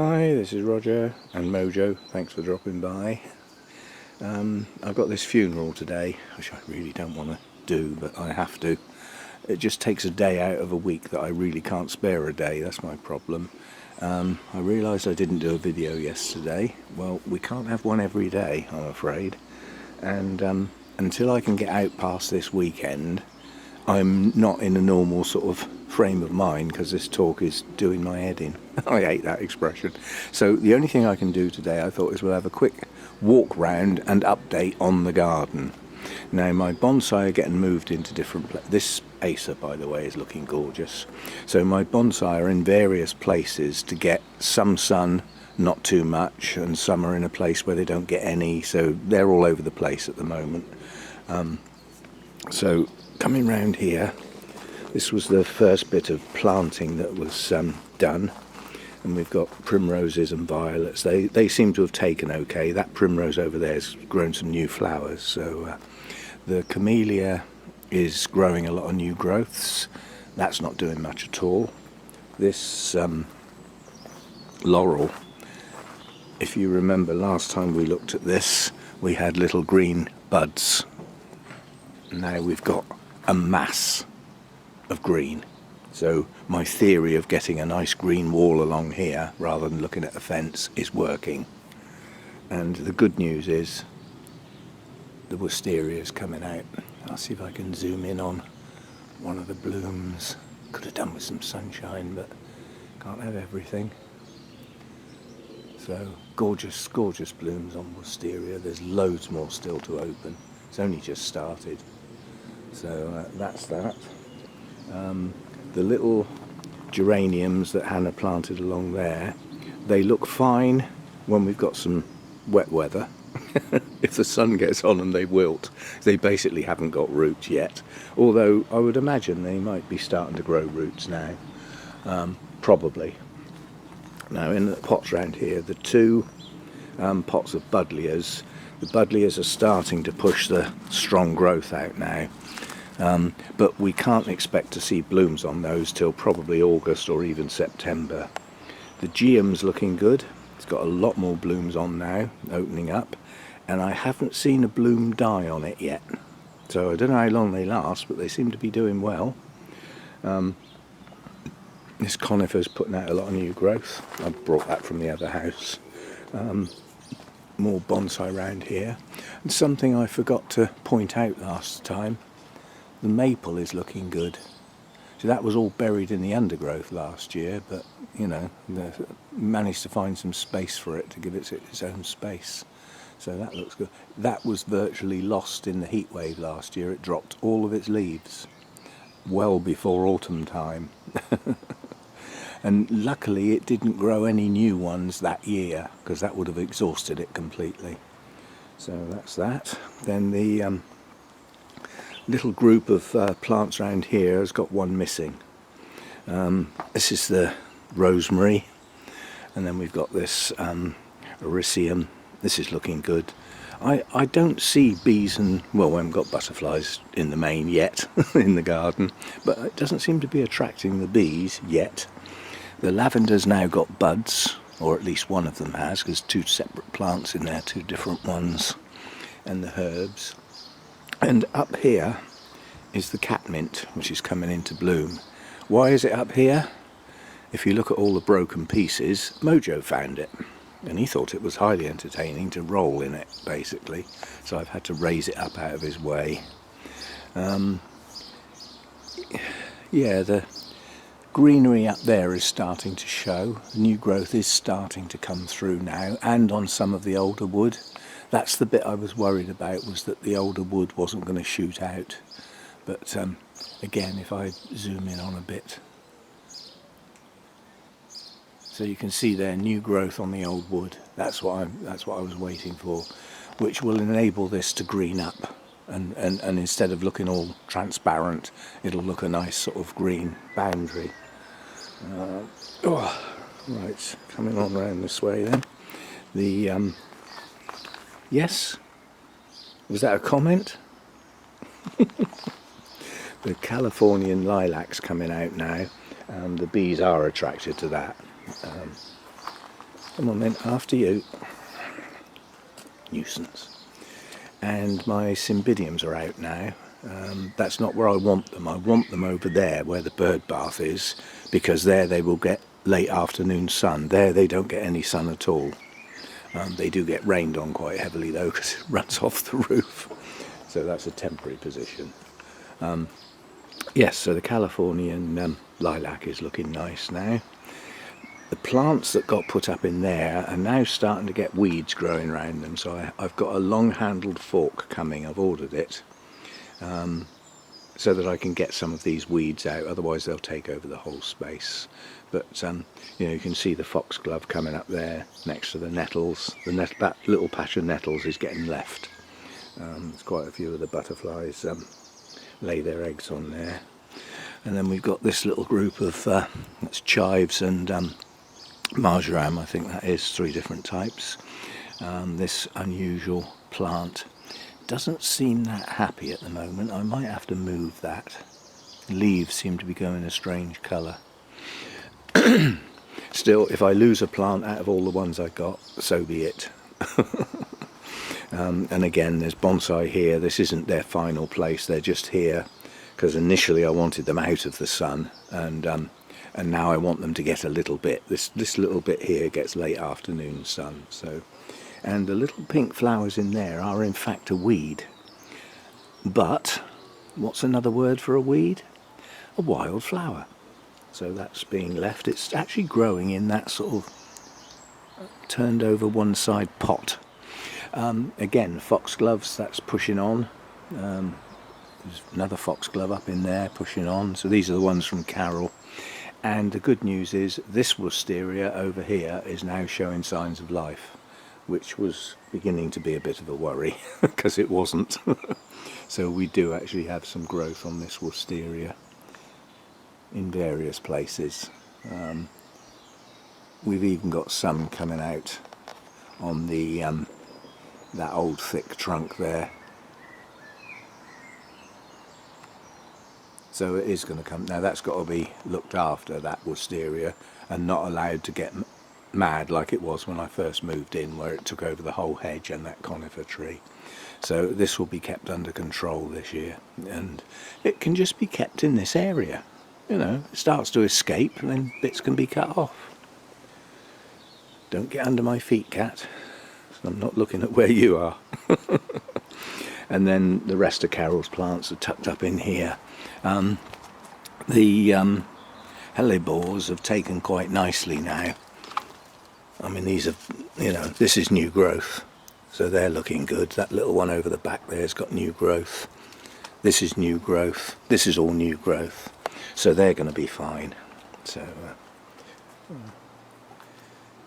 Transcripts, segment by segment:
Hi, this is Roger and Mojo. Thanks for dropping by. I've got this funeral today, which I really don't want to do, but I have to. It just takes a day out of a week that I really can't spare a day. That's my problem. I realised I didn't do a video yesterday. Well, we can't have one every day, I'm afraid. And until I can get out past this weekend, I'm not in a normal sort of frame of mind because this talk is doing my head in. I hate that expression. So the only thing I can do today, I thought, is we'll have a quick walk round and update on the garden. Now, my bonsai are getting moved into different places. This Acer, by the way, is looking gorgeous. So my bonsai are in various places to get some sun, not too much, and some are in a place where they don't get any. So they're all over the place at the moment. So coming round here, this was the first bit of planting that was done, and we've got primroses and violets. They seem to have taken okay. That primrose over there has grown some new flowers, so the camellia is growing a lot of new growths. That's not doing much at all. This laurel, if you remember last time we looked at this, we had little green buds. Now we've got a mass of green. So my theory of getting a nice green wall along here rather than looking at a fence is working. And the good news is the wisteria is coming out. I'll see if I can zoom in on one of the blooms. Could have done with some sunshine, but can't have everything. So gorgeous, gorgeous blooms on wisteria. There's loads more still to open. It's only just started. So that's that. The little geraniums that Hannah planted along there, they look fine when we've got some wet weather. If the sun gets on them, they wilt. They basically haven't got roots yet, although I would imagine they might be starting to grow roots now, probably. Now in the pots around here, the two pots of buddleias, the buddleias are starting to push the strong growth out now. But we can't expect to see blooms on those till probably August or even September. The geum's looking good. It's got a lot more blooms on now, opening up, and I haven't seen a bloom die on it yet. So I don't know how long they last, but they seem to be doing well. This conifer's putting out a lot of new growth. I brought that from the other house. More bonsai around here. And something I forgot to point out last time, the maple is looking good. So that was all buried in the undergrowth last year, but you know, managed to find some space for it to give it its own space. So that looks good. That was virtually lost in the heat wave last year. It dropped all of its leaves well before autumn time. And luckily it didn't grow any new ones that year, because that would have exhausted it completely. So that's that. Then the little group of plants around here has got one missing. This is the rosemary, and then we've got this ericium. This is looking good. I don't see bees and, well, we haven't got butterflies in the main yet in the garden, but it doesn't seem to be attracting the bees yet. The lavender's now got buds, or at least one of them has, because two separate plants in there, two different ones, and the herbs. And up here is the catmint, which is coming into bloom. Why is it up here? If you look at all the broken pieces, Mojo found it, and he thought it was highly entertaining to roll in it, basically. So I've had to raise it up out of his way. Yeah, the greenery up there is starting to show. The new growth is starting to come through now, and on some of the older wood. That's the bit I was worried about, was that the older wood wasn't going to shoot out. But again, if I zoom in on a bit, so you can see there new growth on the old wood. That's what I was waiting for, which will enable this to green up, and instead of looking all transparent, it'll look a nice sort of green boundary. Right, coming on round this way then. The yes? Was that a comment? The Californian lilac's coming out now. The bees are attracted to that. Come on then, after you. Nuisance. And my cymbidiums are out now. That's not where I want them. I want them over there where the bird bath is, because there they will get late afternoon sun. There they don't get any sun at all. They do get rained on quite heavily though, because it runs off the roof. So that's a temporary position. Yes, so the Californian lilac is looking nice now. The plants that got put up in there are now starting to get weeds growing around them, so I've got a long-handled fork coming. I've ordered it so that I can get some of these weeds out, otherwise they'll take over the whole space. But you know, you can see the foxglove coming up there next to the nettles. That little patch of nettles is getting left. There's quite a few of the butterflies lay their eggs on there. And then we've got this little group of that's chives and marjoram, I think that is, 3 different types. This unusual plant doesn't seem that happy at the moment. I might have to move that. The leaves seem to be going a strange colour. Still, if I lose a plant out of all the ones I got, so be it. And again, there's bonsai here. This isn't their final place, they're just here because initially I wanted them out of the sun, and now I want them to get a little bit. This little bit here gets late afternoon sun. So, and the little pink flowers in there are in fact a weed. But what's another word for a weed? A wildflower. So that's being left. It's actually growing in that sort of turned over one side pot. Again, foxgloves, that's pushing on. There's another foxglove up in there pushing on. So these are the ones from Carol. And the good news is this wisteria over here is now showing signs of life, which was beginning to be a bit of a worry because it wasn't. So we do actually have some growth on this wisteria in various places. We've even got some coming out on the that old thick trunk there. So it is going to come. Now that's got to be looked after, that wisteria, and not allowed to get mad like it was when I first moved in, where it took over the whole hedge and that conifer tree. So this will be kept under control this year, and it can just be kept in this area. You know, it starts to escape and then bits can be cut off. Don't get under my feet, cat. I'm not looking at where you are. And then the rest of Carol's plants are tucked up in here. The hellebores have taken quite nicely now. I mean, these are, you know, this is new growth, so they're looking good. That little one over the back there's got new growth. This is new growth. This is all new growth, so they're going to be fine. So,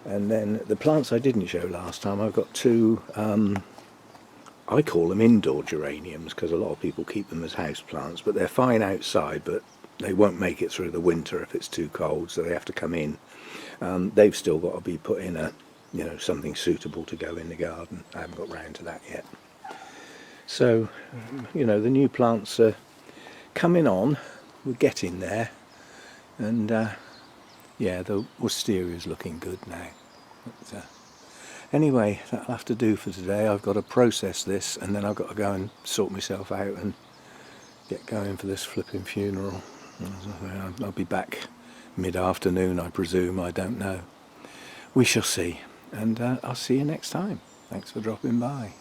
and then the plants I didn't show last time, I've got 2. I call them indoor geraniums because a lot of people keep them as house plants, but they're fine outside, but they won't make it through the winter if it's too cold, so they have to come in. They've still got to be put in a, you know, something suitable to go in the garden. I haven't got round to that yet. So, you know, the new plants are coming on. We're getting there, and yeah, the wisteria is looking good now. But, anyway, that'll have to do for today. I've got to process this, and then I've got to go and sort myself out and get going for this flipping funeral. I'll be back mid-afternoon, I presume. I don't know. We shall see, and I'll see you next time. Thanks for dropping by.